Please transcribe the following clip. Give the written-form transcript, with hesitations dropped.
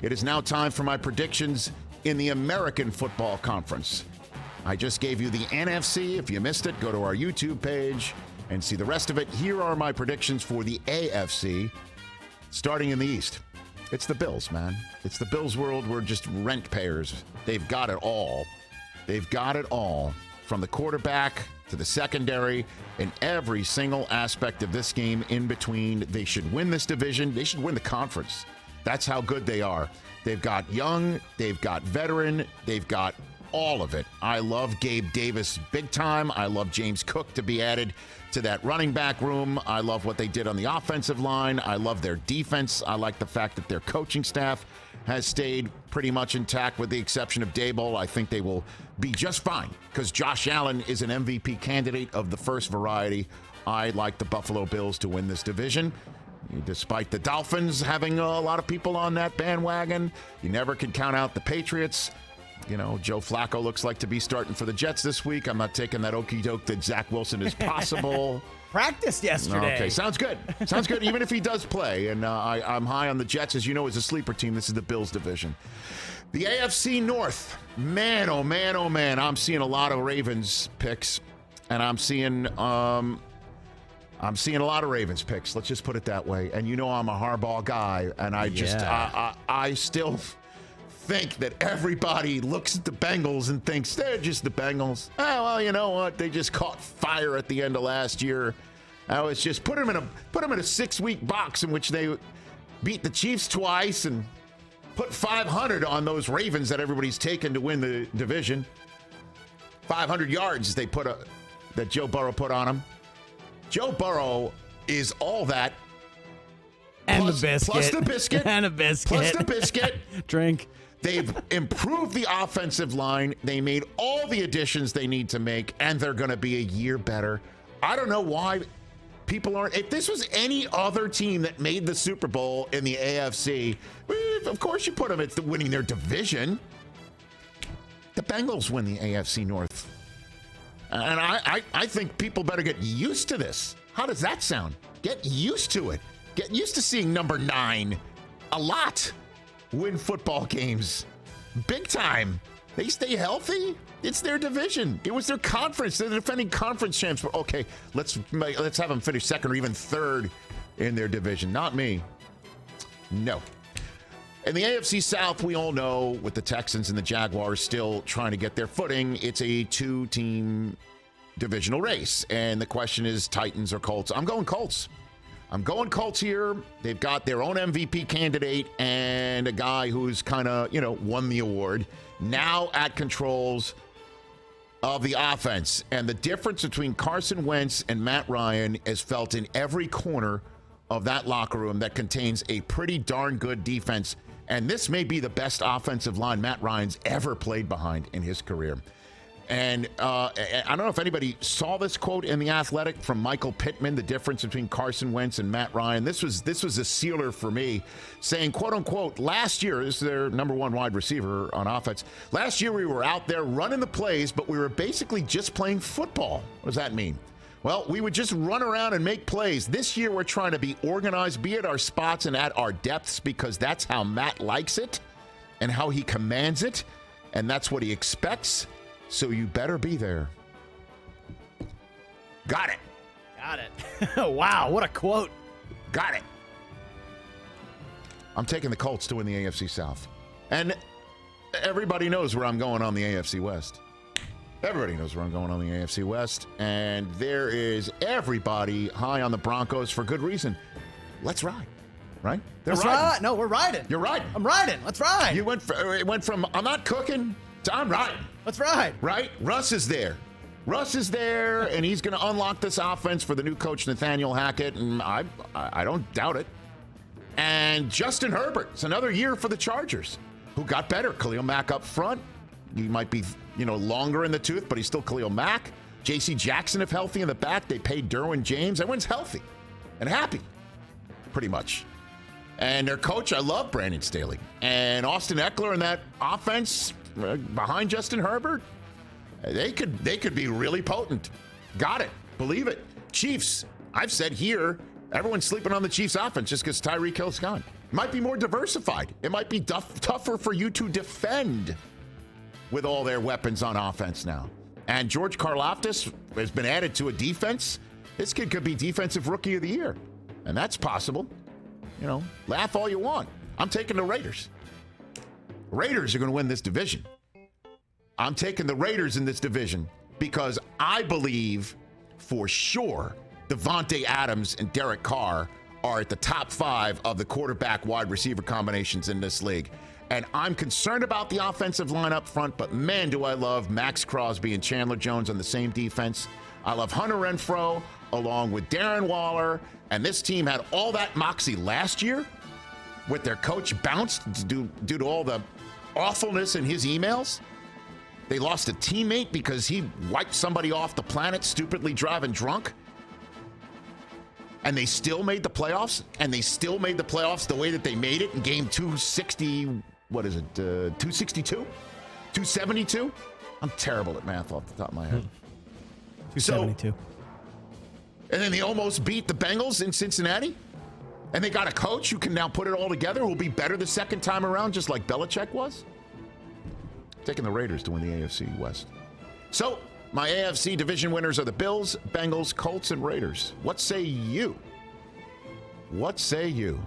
It is now time for my predictions in the American Football Conference. I just gave you the NFC. If you missed it, go to our YouTube page and see the rest of it. Here are my predictions for the AFC, starting in the East. It's the Bills, man. It's the Bills world. We're just rent payers. They've got it all. They've got it all, from the quarterback to the secondary, in every single aspect of this game in between. They should win this division. They should win the conference. That's how good they are. They've got young, they've got veteran, they've got all of it. I love Gabe Davis big time. I love James Cook to be added to that running back room. I love what they did on the offensive line. I love their defense. I like the fact that their coaching staff has stayed pretty much intact with the exception of Daboll. I think they will be just fine because Josh Allen is an MVP candidate of the first variety. I like the Buffalo Bills to win this division. Despite the Dolphins having a lot of people on that bandwagon, you never can count out the Patriots. You know, Joe Flacco looks like to be starting for the Jets this week. I'm not taking that okie doke that Zach Wilson is possible. Practiced yesterday. Okay, sounds good. Sounds good, even if he does play. And I'm high on the Jets. As you know, as a sleeper team, this is the Bills division. The AFC North. Man, oh, man, oh, man. I'm seeing a lot of Ravens picks. And I'm seeing a lot of Ravens picks. Let's just put it that way. And you know I'm a Harbaugh guy. And I still think that everybody looks at the Bengals and thinks they're just the Bengals. Oh, well, you know what? They just caught fire at the end of last year. I was just put them in a 6-week box in which they beat the Chiefs twice and put 500 on those Ravens that everybody's taken to win the division. 500 yards that Joe Burrow put on them. Joe Burrow is all that. And the biscuit. Plus the biscuit. And a biscuit. Plus the biscuit. Drink. They've improved the offensive line. They made all the additions they need to make, and they're going to be a year better. I don't know why people aren't. If this was any other team that made the Super Bowl in the AFC, of course you put them at winning their division. The Bengals win the AFC North. And I think people better get used to this. How does that sound? Get used to it. Get used to seeing number 9 a lot win football games. Big time. They stay healthy. It's their division. It was their conference. They're the defending conference champs. But okay, let's have them finish second or even third in their division. Not me. No. In the AFC South, we all know with the Texans and the Jaguars still trying to get their footing, it's a 2-team divisional race. And the question is Titans or Colts. I'm going Colts. I'm going Colts here. They've got their own MVP candidate and a guy who's kind of, won the award. Now at controls of the offense. And the difference between Carson Wentz and Matt Ryan is felt in every corner of that locker room that contains a pretty darn good defense. And this may be the best offensive line Matt Ryan's ever played behind in his career. And I don't know if anybody saw this quote in The Athletic from Michael Pittman, the difference between Carson Wentz and Matt Ryan. This was a sealer for me, saying, quote unquote, last year, this is their number 1 wide receiver on offense. Last year we were out there running the plays, but we were basically just playing football. What does that mean? Well, we would just run around and make plays. This year we're trying to be organized, be at our spots and at our depths, because that's how Matt likes it and how he commands it, and that's what he expects. So you better be there. Got it. Got it. Wow, what a quote. Got it. I'm taking the Colts to win the AFC South. And everybody knows where I'm going on the AFC West. Everybody knows where I'm going on the AFC West. And there is everybody high on the Broncos for good reason. Let's ride. Right? Let's ride. No, we're riding. You're riding. I'm riding. Let's ride. It went from I'm not cooking to I'm riding. Let's ride. Right? Russ is there. And he's going to unlock this offense for the new coach, Nathaniel Hackett, and I don't doubt it. And Justin Herbert. It's another year for the Chargers, who got better. Khalil Mack up front. He might be, longer in the tooth, but he's still Khalil Mack. J.C. Jackson, if healthy in the back. They paid Derwin James. Everyone's healthy and happy, pretty much. And their coach, I love Brandon Staley. And Austin Eckler in that offense behind Justin Herbert, they could be really potent. Got it. Believe it. Chiefs, I've said here, everyone's sleeping on the Chiefs offense just because Tyreek Hill's gone. Might be more diversified. It might be tougher for you to defend with all their weapons on offense now. And George Karlaftis has been added to a defense. This kid could be Defensive Rookie of the Year. And that's possible. You know, laugh all you want. I'm taking the Raiders. Raiders are going to win this division. I'm taking the Raiders in this division because I believe for sure Devontae Adams and Derek Carr are at the top 5 of the quarterback wide receiver combinations in this league. And I'm concerned about the offensive line up front, but man, do I love Max Crosby and Chandler Jones on the same defense. I love Hunter Renfrow along with Darren Waller. And this team had all that moxie last year with their coach bounced due to all the awfulness in his emails. They lost a teammate because he wiped somebody off the planet stupidly driving drunk. And they still made the playoffs, and they still made the playoffs the way that they made it in game 260, what is it, 262? 272? I'm terrible at math off the top of my head. 272. And then they almost beat the Bengals in Cincinnati. And they got a coach who can now put it all together, who will be better the second time around, just like Belichick was. Taking the Raiders to win the AFC West. So, my AFC division winners are the Bills, Bengals, Colts, and Raiders. What say you? What say you?